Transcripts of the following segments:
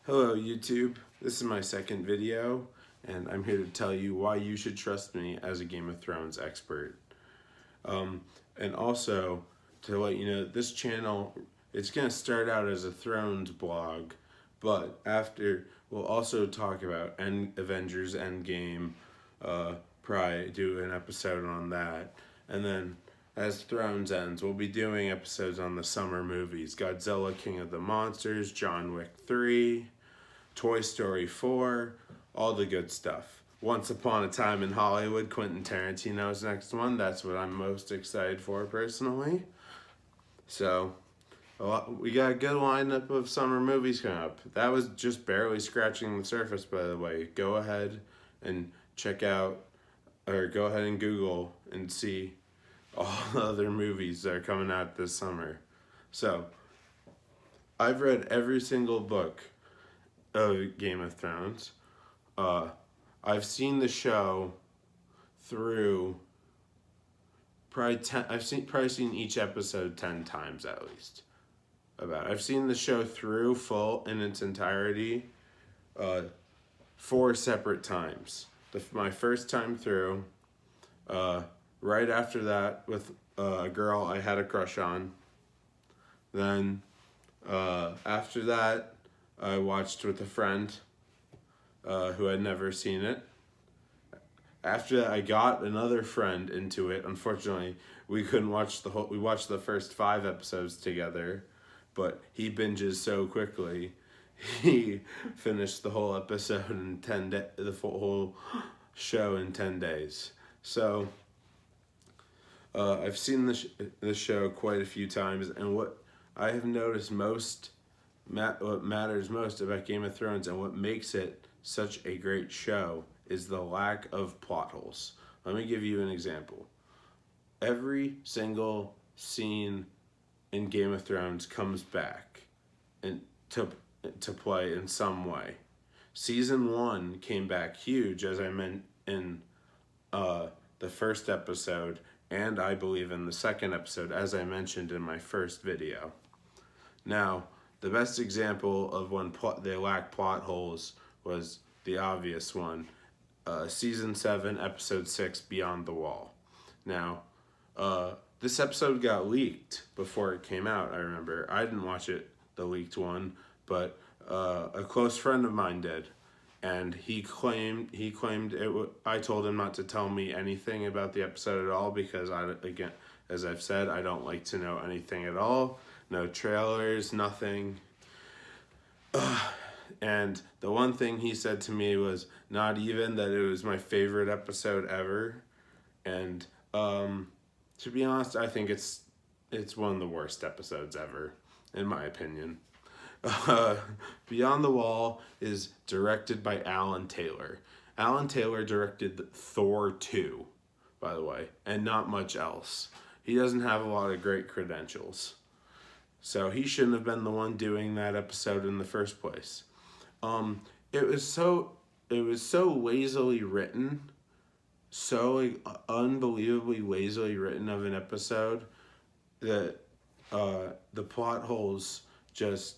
Hello YouTube, this is my second video and I'm here to tell you why you should trust me as a Game of Thrones expert. And also to let you know this channel, it's going to start out as a Thrones blog, but after we'll also talk about Avengers Endgame, probably do an episode on that, and then as Thrones ends, we'll be doing episodes on the summer movies: Godzilla King of the Monsters, John Wick 3, Toy Story 4, all the good stuff. Once Upon a Time in Hollywood, Quentin Tarantino's next one. That's what I'm most excited for personally. So, we got a good lineup of summer movies coming up. That was just barely scratching the surface, by the way. Go ahead and check out, or go ahead and Google and see all the other movies that are coming out this summer. So, I've read every single book of Game of Thrones. I've seen the show through probably 10. Probably seen each episode 10 times at least. I've seen the show through full in its entirety, 4 separate times. My first time through, right after that with a girl I had a crush on. Then after that, I watched with a friend who had never seen it. After that, I got another friend into it. Unfortunately, we couldn't watch the whole. We watched the first 5 episodes together, but he binges so quickly. He finished the whole episode in the whole show in 10 days. So I've seen the show quite a few times, and what I have noticed what matters most about Game of Thrones and what makes it such a great show is the lack of plot holes. Let me give you an example. Every single scene in Game of Thrones comes back and to play in some way. Season 1 came back huge, as I meant in the first episode, and I believe in the second episode, as I mentioned in my first video. Now, the best example of when they lack plot holes was the obvious one. Season 7, Episode 6, Beyond the Wall. Now, this episode got leaked before it came out, I remember. I didn't watch it, the leaked one, but a close friend of mine did. And he claimed I told him not to tell me anything about the episode at all because, again, as I've said, I don't like to know anything at all. No trailers, nothing. And the one thing he said to me was not even that it was my favorite episode ever. And to be honest, I think it's one of the worst episodes ever, in my opinion. Beyond the Wall is directed by Alan Taylor. Alan Taylor directed Thor 2, by the way, and not much else. He doesn't have a lot of great credentials. So he shouldn't have been the one doing that episode in the first place. It was so lazily written, so unbelievably lazily written of an episode that the plot holes just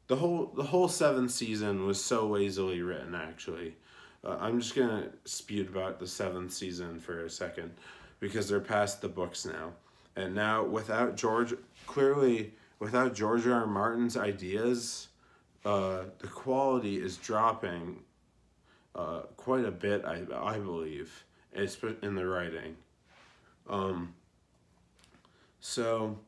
the whole 7th season was so lazily written. Actually, I'm just gonna spew about the 7th season for a second because they're past the books now, and now without George R. Martin's ideas, the quality is dropping quite a bit, I believe, in the writing. So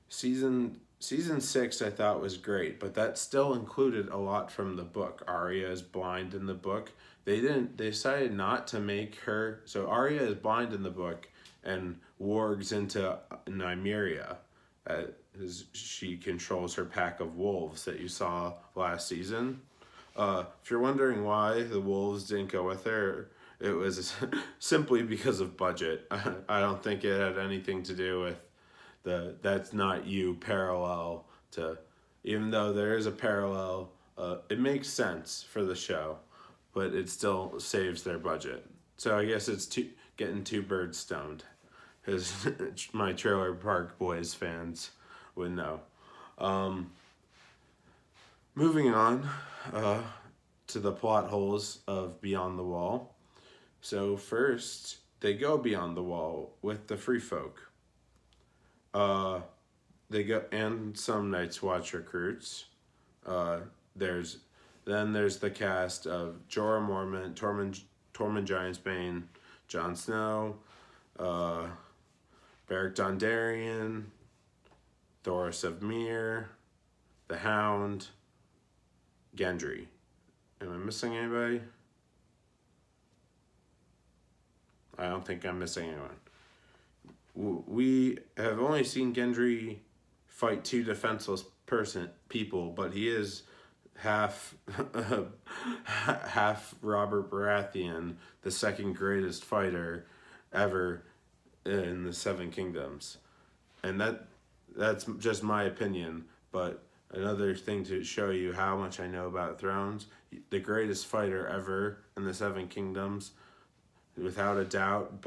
season 6 I thought was great, but that still included a lot from the book. Arya is blind in the book. They decided not to make her, so Arya is blind in the book and wargs into Nymeria, as she controls her pack of wolves that you saw last season. If you're wondering why the wolves didn't go with her, it was simply because of budget. I don't think it had anything to do with that's not you parallel to, even though there is a parallel, it makes sense for the show, but it still saves their budget. So I guess it's getting 2 birds stoned, as my Trailer Park Boys fans would know. Moving on uh, to the plot holes of Beyond the Wall. So first, they go beyond the wall with the free folk. Uh, they go and some Night's Watch recruits. Uh, there's there's the cast of Jorah Mormont, Tormund Giantsbane, Jon Snow, uh, Beric Dondarrion, Thoros of Myr, the Hound, Gendry. Am I missing anybody? I don't think I'm missing anyone. We have only seen Gendry fight two defenseless people, but he is half half Robert Baratheon, the second greatest fighter ever in the Seven Kingdoms, and that's just my opinion. But another thing to show you how much I know about Thrones, the greatest fighter ever in the Seven Kingdoms, without a doubt.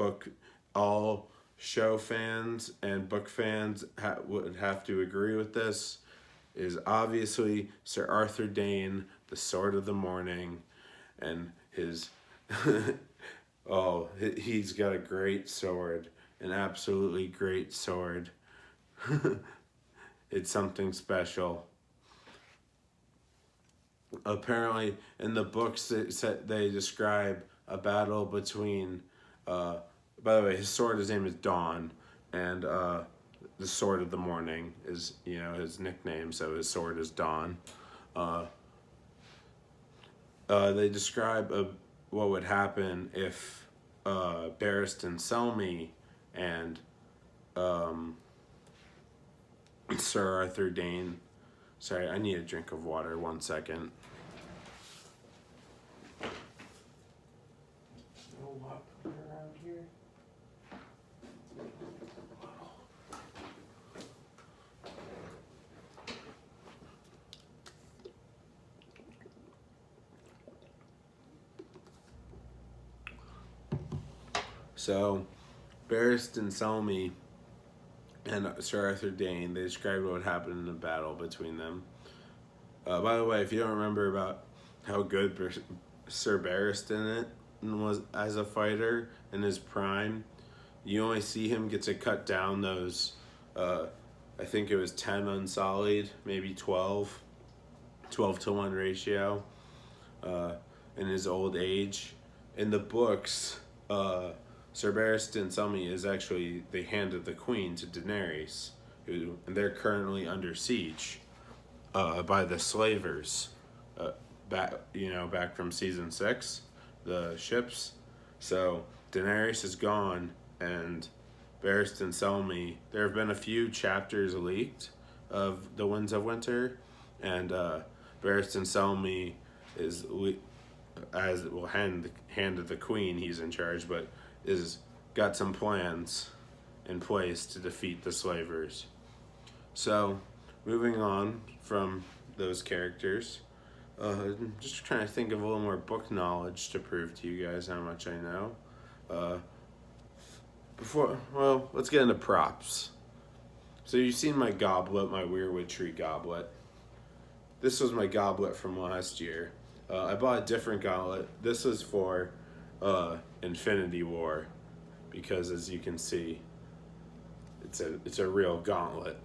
All show fans and book fans would have to agree with this, is obviously Sir Arthur Dayne, the Sword of the Morning, and his he's got a great sword, an absolutely great sword. It's something special. Apparently, in the books, they describe a battle between. By the way, his name is Dawn, and the Sword of the Morning is his nickname. So his sword is Dawn. They describe what would happen if Barristan Selmy and Sir Arthur Dayne. Sorry, I need a drink of water. 1 second. No water around here. So, Barristan Selmy and Sir Arthur Dayne, they described what happened in the battle between them. By the way, if you don't remember about how good Sir Barristan was as a fighter in his prime, you only see him get to cut down those, I think it was 10 unsullied, maybe 12 to 1 ratio, in his old age. In the books, Sir Barristan Selmy is actually the hand of the Queen to Daenerys, and they're currently under siege by the Slavers, back from season 6, the ships. So Daenerys is gone, and Barristan Selmy. There have been a few chapters leaked of the Winds of Winter, and Barristan Selmy is hand of the Queen. He's in charge, but is got some plans in place to defeat the Slavers. So, moving on from those characters, just trying to think of a little more book knowledge to prove to you guys how much I know. Let's get into props. So you've seen my goblet, my Weirwood Tree goblet. This was my goblet from last year. I bought a different goblet. This was for Infinity War, because as you can see, it's a real gauntlet.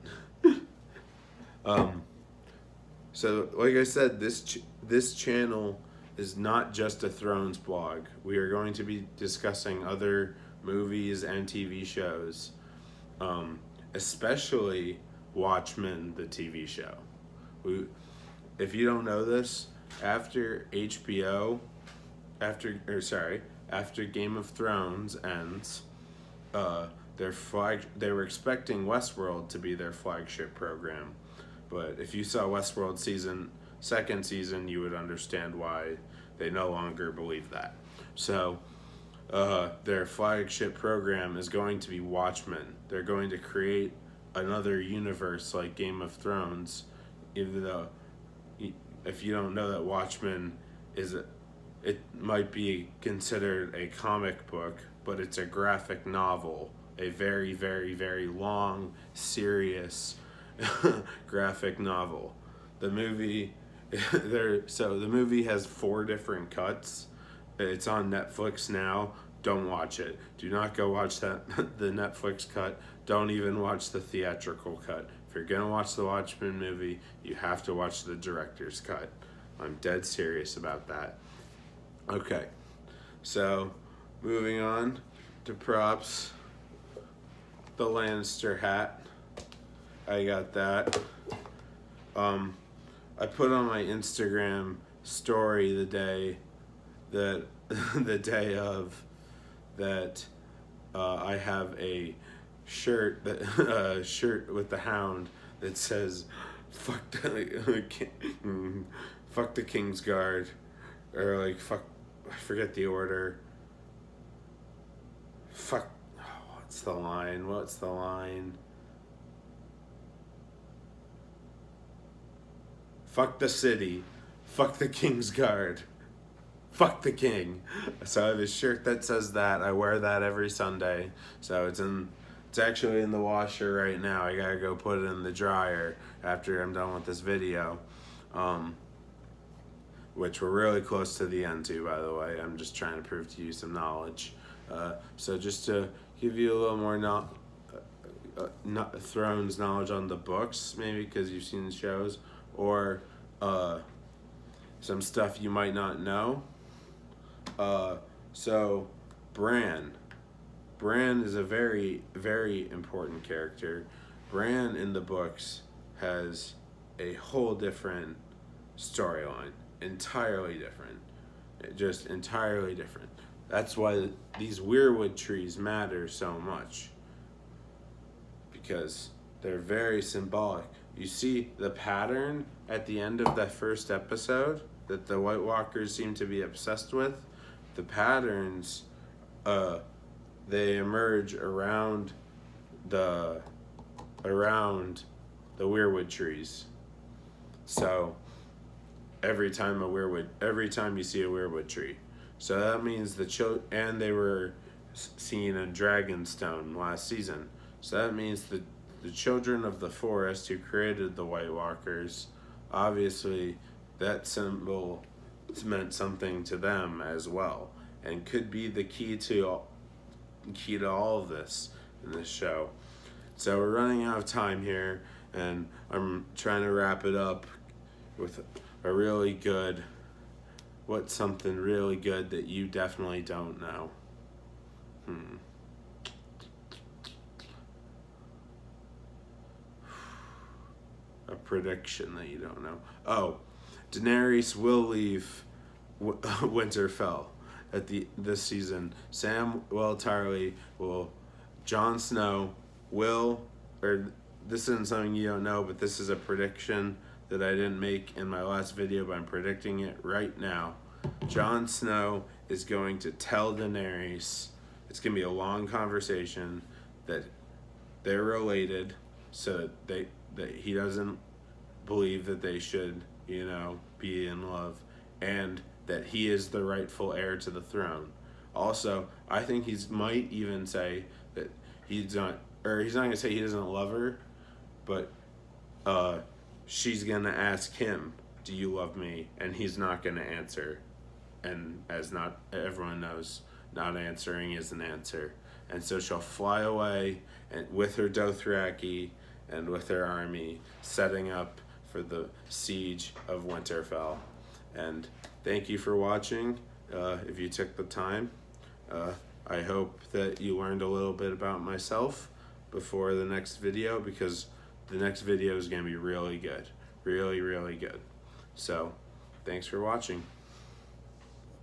So like I said, this channel is not just a Thrones blog. We are going to be discussing other movies and TV shows, especially Watchmen, the TV show. If you don't know this, after after Game of Thrones ends, they were expecting Westworld to be their flagship program. But if you saw Westworld second season, you would understand why they no longer believe that. So, their flagship program is going to be Watchmen. They're going to create another universe like Game of Thrones, even though, if you don't know that Watchmen it might be considered a comic book, but it's a graphic novel, a very, very, very long, serious graphic novel. The movie So the movie has 4 different cuts. It's on Netflix now. Don't watch it. Do not go watch that the Netflix cut. Don't even watch the theatrical cut. If you're gonna watch the Watchmen movie, you have to watch the director's cut. I'm dead serious about that. Okay, so moving on to props. The Lannister hat. I got that. I put on my Instagram story the day that the day of that I have a shirt that shirt with the hound that says fuck fuck the King's Guard, or like fuck, I forget the order. Fuck, what's the line? Fuck the city. Fuck the King's Guard. Fuck the king. So I have a shirt that says that. I wear that every Sunday. So it's actually in the washer right now. I gotta go put it in the dryer after I'm done with this video. Which we're really close to the end to, by the way. I'm just trying to prove to you some knowledge. So just to give you a little more Thrones knowledge on the books, maybe because you've seen the shows, or some stuff you might not know. So Bran is a very, very important character. Bran in the books has a whole different storyline, entirely different, just entirely different. That's why these weirwood trees matter so much, because they're very symbolic. You see the pattern at the end of that first episode that the White Walkers seem to be obsessed with? The patterns, they emerge around the weirwood trees. So every time you see a weirwood tree. So that means and they were seen in Dragonstone last season. So that means the children of the forest who created the White Walkers, obviously that symbol meant something to them as well, and could be the key to all of this in this show. So we're running out of time here, and I'm trying to wrap it up with something really good that you definitely don't know. A prediction that you don't know. Oh, Daenerys will leave Winterfell at this season. Samwell Tarly will. Jon Snow will. Or this isn't something you don't know, but this is a prediction that I didn't make in my last video, but I'm predicting it right now. Jon Snow is going to tell Daenerys. It's gonna be a long conversation that they're related, so that he doesn't believe that they should, be in love, and that he is the rightful heir to the throne. Also, I think might even say that he's not gonna say he doesn't love her, but she's gonna ask him, "Do you love me?" And he's not gonna answer. And as not everyone knows, not answering is an answer. And so she'll fly away and with her Dothraki and with her army, setting up for the siege of Winterfell. And thank you for watching. If you took the time, I hope that you learned a little bit about myself before the next video, because the next video is going to be really good. Really, really good. So, thanks for watching.